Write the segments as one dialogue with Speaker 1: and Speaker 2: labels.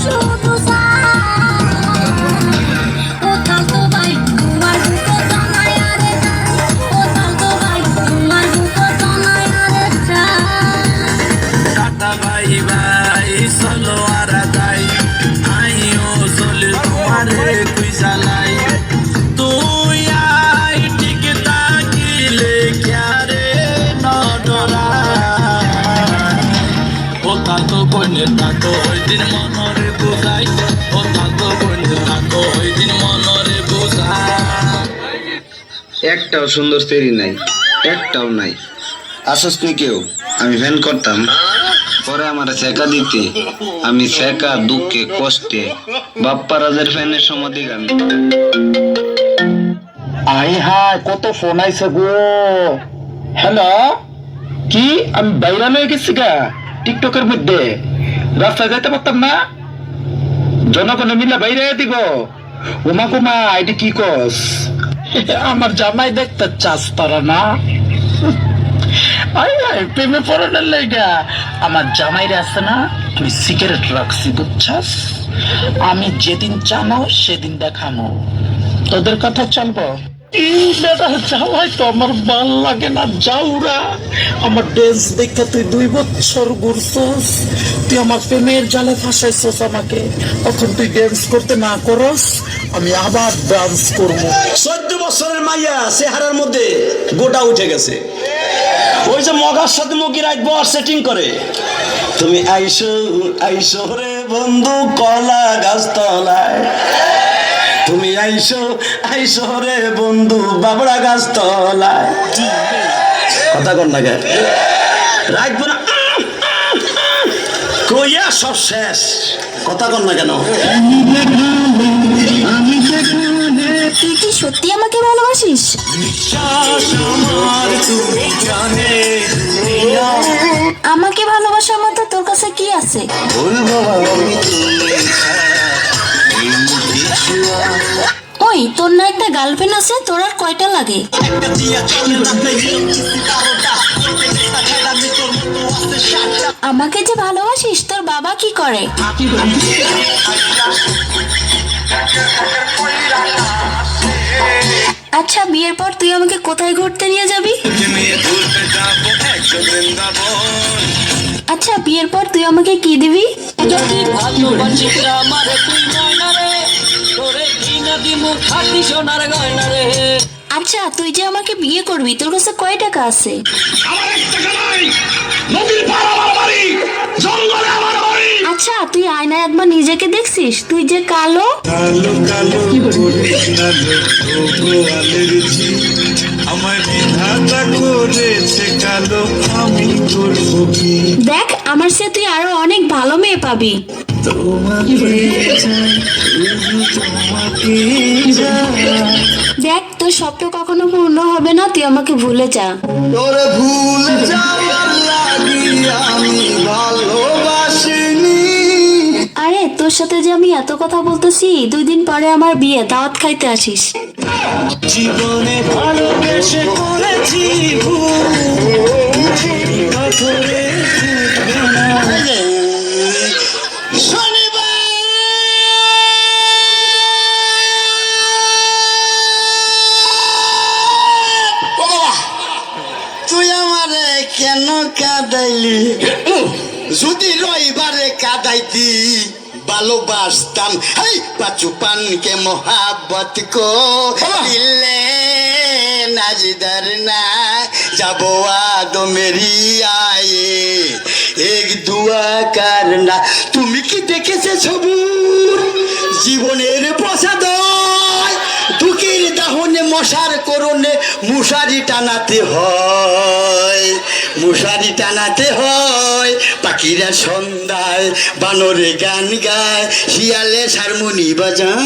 Speaker 1: শুধু ও থাকো ভাই তোমার বুকে জমায় আরে ও থাকো ভাই তোমার বুকে জমায় আরে
Speaker 2: টাটা ভাই ভাই চলো আর যাই আইও চলে তোমারে তুই জ্বালাই তুই আই ঠিক তাকিলে ক্যারে নডরা ও থাকো বনে থাকো ওই দিন মনরে বুঝাই ও থাকো বনে থাকো ওই দিন মনরে বুঝাই
Speaker 3: একটাও সুন্দর সেরি নাই, একটাও নাই। আসস তুই কেউ আমি ফ্যান করতাম, পরে আমার শেখা দিতে আমি শেখা দুঃখে কষ্টে বাপ্পা রাজের ফ্যানের সমাধি গান।
Speaker 4: আই হাই কত ফোন আইছে গো। হ্যালো, কি আমি ভাইরাল হয়ে গেছি গা টিকটকের মধ্যে, রাস্তায় যাইতে পারতাম না, জনগণে মিলে বাইরে দিব। ওমা কুমা আইডি কি কস? আমার জামাই দেখতে চাস তারা না? আই হাই প্রেমে পড়ানোর লাইগা আমার জামাইরে আছে না তুই সিগারেট রাখছি বুঝছাস, আমি যেদিন চানো সেদিন দেখানো, তোদের কথা চলবো। যাওয়াই তো আমার ভাল লাগে না, যাওরা আমার ড্যান্স দেখে তুই 2 বছর ঘুরছস, তুই আমার প্রেমের জালে ফাঁসাইছস আমাকে, তখন তুই ড্যান্স করতে না করস আমি আবার ডান্স করবো।
Speaker 5: 14 বছরের মাইয়া চেহারার মধ্যে গোটা উঠে গেছে, ওই যে মগার সাথে মুগি রাখবো আর সেটিং করে। তুমি আইসো আইসো রে বন্ধু কলা গাছ তলায়, তুমি আইসো আইসো রে বন্ধু বাবড়া গাছ তলায়। কথা কর না গে রাখবো না কইয়া সব শেষ, কথা কর না কেন?
Speaker 1: তুই কি সত্যি আমাকে ভালোবাসিস? আমাকে ভালোবাসার মতো তোর কাছে কি আছে? ওই তোর না একটা গার্লফ্রেন্ড আছে, তোর আর কয়টা লাগে? আমাকে যে ভালোবাসিস তোর বাবা কি করে? আচ্ছা বিয়ের পর তুই আমাকে কোথায় ঘুরতে নিয়ে যাবি? আচ্ছা বিয়ের পর তুই আমাকে কি দিবি? আচ্ছা তুই যে আমাকে বিয়ে করবি তোর কাছে কয় টাকা আছে? আচ্ছা তুই আয়নায় একবার নিজেকে দেখছিস? তুই যে কালো। দেখ আমার সে তুই আরো অনেক ভালো মেয়ে পাবি। দেখ তোর স্বপ্ন কখনো পূর্ণ হবে না, তুই আমাকে ভুলে যা।
Speaker 5: তোরে ভুলে যাওয়ার লাগিয়া আমি ভালোবাসিনি।
Speaker 1: আরে তোর সাথে যে আমি এত কথা বলতেছি, 2 দিন পরে আমার বিয়ে, দাওয়াত খাইতে আসিস।
Speaker 5: জীবনে ভালোবেসে করেছি তুই আমারে কেন কাঁদাইলি? যদি রবিবারে কাঁদাইতি ভালোবাসতাম। হেই পাচু পানকে মোহাব্বত কো দিলে নাজদার না যাবো আদো মেরি আয়ে এক দুয়া কারনা। তুমি কি দেখেছে সবুর জীবনের প্রসাদ দুঃখের দাহনে মশার করণে মশারি টানাতে হয়, মশারি টানাতে হয়। পাখিরা সন্ধ্যায় বানরে গান গায়, শিয়ালে হারমোনি বাজায়।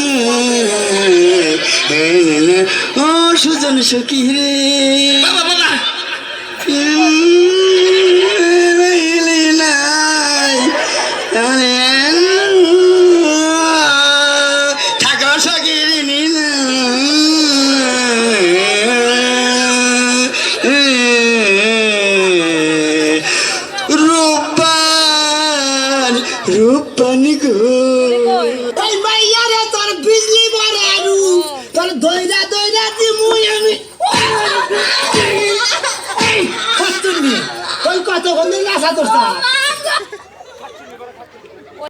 Speaker 5: ও সুজন সখী রে বাবা বাবা থাকো সখী রূপান রূপানি গো।
Speaker 6: এই মাইয়া রে তোর বিজলি বড় আরু তোর দইরা দইরা দিমুই আমি এই কত কত কোন নাসা তোর